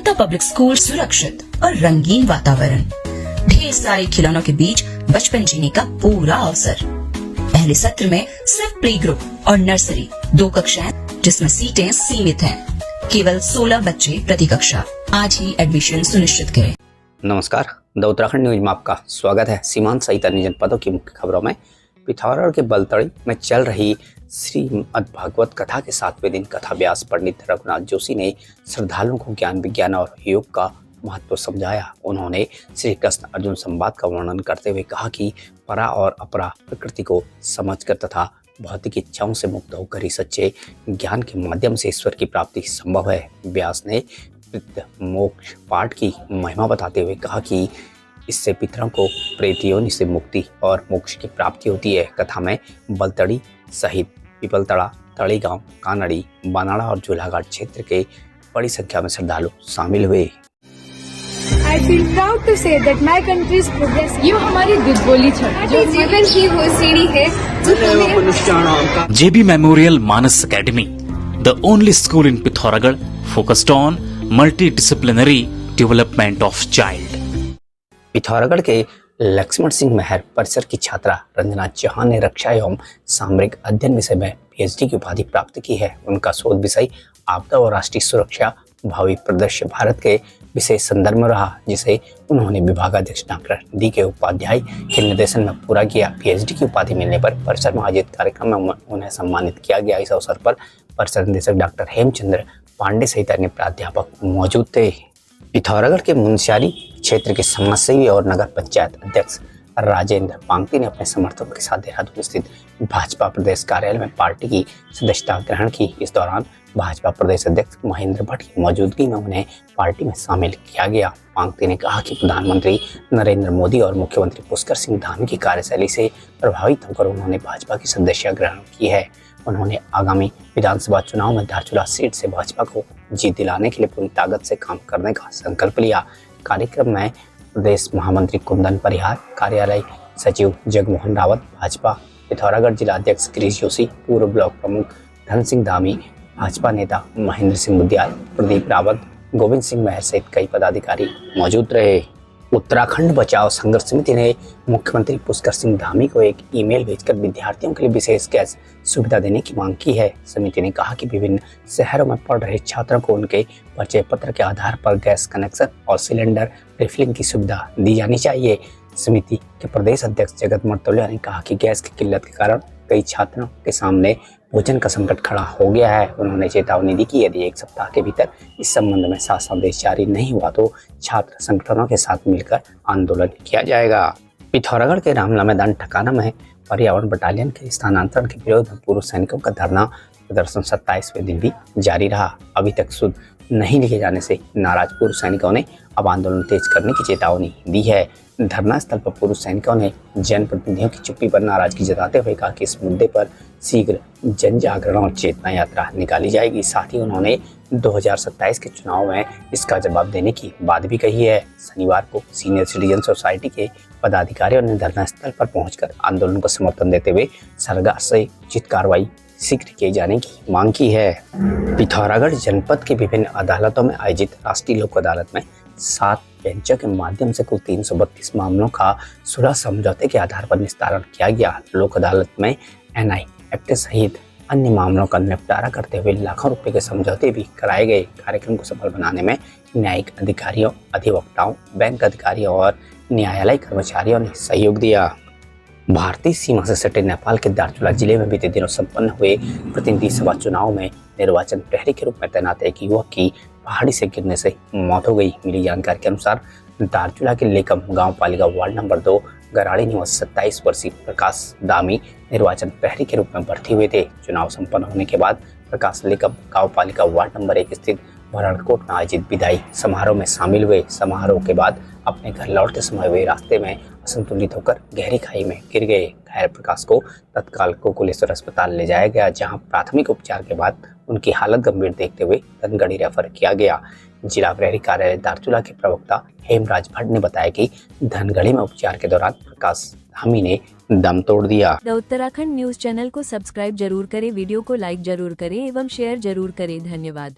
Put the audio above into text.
दौलता public school सुरक्षित और रंगीन वातावरण, ढेर सारे खिलौनों के बीच बचपन जीने का पूरा अवसर। पहले सत्र में सिर्फ प्ले ग्रुप और नर्सरी 2 कक्षाएं जिसमें सीटें सीमित हैं। केवल 16 बच्चे प्रति कक्षा। आज ही एडमिशन सुनिश्चित करें। नमस्कार, द उत्तराखंड न्यूज में आपका स्वागत है। सीमांत सहित अन्य जनपदों की मुख्य खबरों में पिथौरागढ़ के बलतड़ी में चल रही श्रीमद्भागवत कथा के 7वें दिन कथा व्यास पंडित रघुनाथ जोशी ने श्रद्धालुओं को ज्ञान विज्ञान और योग का महत्व समझाया। उन्होंने श्री कृष्ण अर्जुन संवाद का वर्णन करते हुए कहा कि परा और अपरा प्रकृति को समझकर तथा भौतिक इच्छाओं से मुक्त होकर ही सच्चे ज्ञान के माध्यम से ईश्वर की प्राप्ति संभव है। व्यास ने मोक्ष पाठ की महिमा बताते हुए कहा कि इससे पितरों को प्रेत योनि से मुक्ति और मोक्ष की प्राप्ति होती है। कथा में बलतड़ी सहित पिपलतड़ा, तड़ीगांव, कानड़ी, बानाड़ा और झूलाघाट क्षेत्र के बड़ी संख्या में श्रद्धालु शामिल हुए। I feel proud to say that my country's progress ये हमारी दिलबोली छड़ जो जीवन की वो सीढ़ी है। JB Memorial Manas Academy, the only school in Pithoragarh focused on multidisciplinary development of child. Pithoragarh के लक्ष्मण सिंह महर परिसर की छात्रा रंजना चौहान ने रक्षा एवं सामरिक अध्ययन विषय में PhD की उपाधि प्राप्त की है। उनका शोध विषय आपदा और राष्ट्रीय सुरक्षा भावी परिदृश्य भारत के विशेष संदर्भ में रहा, जिसे उन्होंने विभागाध्यक्ष डॉक्टर DK उपाध्याय के निर्देशन में पूरा किया। PhD की उपाधि मिलने पर परिसर में आयोजित कार्यक्रम में उन्हें सम्मानित किया गया। इस अवसर पर परिसर निदेशक डॉक्टर हेमचंद्र पांडे सहित अन्य प्राध्यापक मौजूद थे। पिथौरागढ़ के मुंशियारी क्षेत्र के समाजसेवी और नगर पंचायत अध्यक्ष राजेंद्र पांगती ने अपने समर्थकों के साथ देहरादून स्थित भाजपा प्रदेश कार्यालय में पार्टी की सदस्यता ग्रहण की। इस दौरान भाजपा प्रदेश अध्यक्ष महेंद्र भट्ट की मौजूदगी में उन्हें पार्टी में शामिल किया गया। पांगती ने कहा कि प्रधानमंत्री नरेंद्र मोदी और मुख्यमंत्री पुष्कर सिंह धामी की कार्यशैली से प्रभावित होकर उन्होंने भाजपा की सदस्यता ग्रहण की है। उन्होंने आगामी विधानसभा चुनाव में धारचूला सीट से भाजपा को जीत दिलाने के लिए पूरी ताकत से काम करने का संकल्प लिया। कार्यक्रम में प्रदेश महामंत्री कुंदन परिहार, कार्यालय सचिव जगमोहन रावत, भाजपा पिथौरागढ़ जिला अध्यक्ष गिरीश जोशी, पूर्व ब्लॉक प्रमुख धन सिंह धामी, भाजपा नेता महेंद्र सिंह मुद्याल, प्रदीप रावत, गोविंद सिंह महर सहित कई पदाधिकारी मौजूद रहे। उत्तराखंड बचाओ संघर्ष समिति ने मुख्यमंत्री पुष्कर सिंह धामी को एक ईमेल भेजकर विद्यार्थियों के लिए विशेष गैस सुविधा देने की मांग की है। समिति ने कहा कि विभिन्न शहरों में पढ़ रहे छात्रों को उनके परिचय पत्र के आधार पर गैस कनेक्शन और सिलेंडर रिफिलिंग की सुविधा दी जानी चाहिए। समिति के प्रदेश अध्यक्ष जगत मर्तोलिया ने कहा कि गैस की किल्लत के कारण कई छात्रों के सामने भोजन का संकट खड़ा हो गया है। उन्होंने चेतावनी दी कि यदि 1 सप्ताह के भीतर इस संबंध में शासन आदेश जारी नहीं हुआ तो छात्र संगठनों के साथ मिलकर आंदोलन किया जाएगा। पिथौरागढ़ के रामला मैदान ठिकाना में पर्यावरण बटालियन के स्थानांतरण के विरोध में पूर्व सैनिकों का धरना प्रदर्शन 27वें दिन भी जारी रहा। अभी तक सुध नहीं लिए जाने से नाराज पूर्व सैनिकों ने अब आंदोलन तेज करने की चेतावनी दी है। धरना स्थल पर पूर्व सैनिकों ने जनप्रतिनिधियों की चुप्पी पर नाराजगी जताते हुए कहा कि इस मुद्दे पर शीघ्र जन जागरण और चेतना यात्रा निकाली जाएगी। साथ ही उन्होंने 2027 के चुनाव में इसका जवाब देने की बात भी कही है। शनिवार को सीनियर सिटीजन सोसाइटी के पदाधिकारियों ने धरना स्थल पर पहुंचकर आंदोलन को समर्थन देते हुए सरकार से उचित कार्रवाई शीघ्र किए जाने की मांग की है। पिथौरागढ़ जनपद के विभिन्न अदालतों में आयोजित राष्ट्रीय लोक अदालत में 7 बेंचों के माध्यम से कुल 332 मामलों का सुलह समझौते के आधार पर निस्तारण किया गया। लोक अदालत में NI एक्ट सहित अन्य मामलों का निपटारा करते हुए लाखों रुपए के समझौते भी कराए गए। कार्यक्रम को सफल बनाने में न्यायिक अधिकारियों, अधिवक्ताओं, बैंक अधिकारियों और न्यायालय कर्मचारियों ने सहयोग दिया। भारतीय सीमा से सटे नेपाल के धारचूला जिले में बीते दिनों संपन्न हुए प्रतिनिधि सभा चुनाव में निर्वाचन प्रहरी के रूप में तैनात एक युवक की पहाड़ी से गिरने से मौत हो गई। मिली जानकारी के अनुसार धारचूला के लेकम गांव पालिका वार्ड नंबर 2 गराड़ी निवासी 27 वर्षीय प्रकाश दामी निर्वाचन प्रहरी के रूप में भर्ती हुए थे। चुनाव संपन्न होने के बाद प्रकाश लेकम गांव पालिका वार्ड नंबर 1 स्थित भरणकोट में आयोजित विदाई समारोह में शामिल हुए। समारोह के बाद अपने घर लौटते समय वे रास्ते में असंतुलित होकर गहरी खाई में गिर गए। घायल प्रकाश को तत्काल कोकुलेश्वर अस्पताल ले जाया गया, जहां प्राथमिक उपचार के बाद उनकी हालत गंभीर देखते हुए धनगढ़ी रेफर किया गया। जिला प्रहरी कार्यालय धारचूला के प्रवक्ता हेमराज भट्ट ने बताया कि धनगढ़ी में उपचार के दौरान प्रकाश धामी ने दम तोड़ दिया। द उत्तराखंड न्यूज चैनल को सब्सक्राइब जरूर करें, वीडियो को लाइक जरूर करें एवं शेयर जरूर करें। धन्यवाद।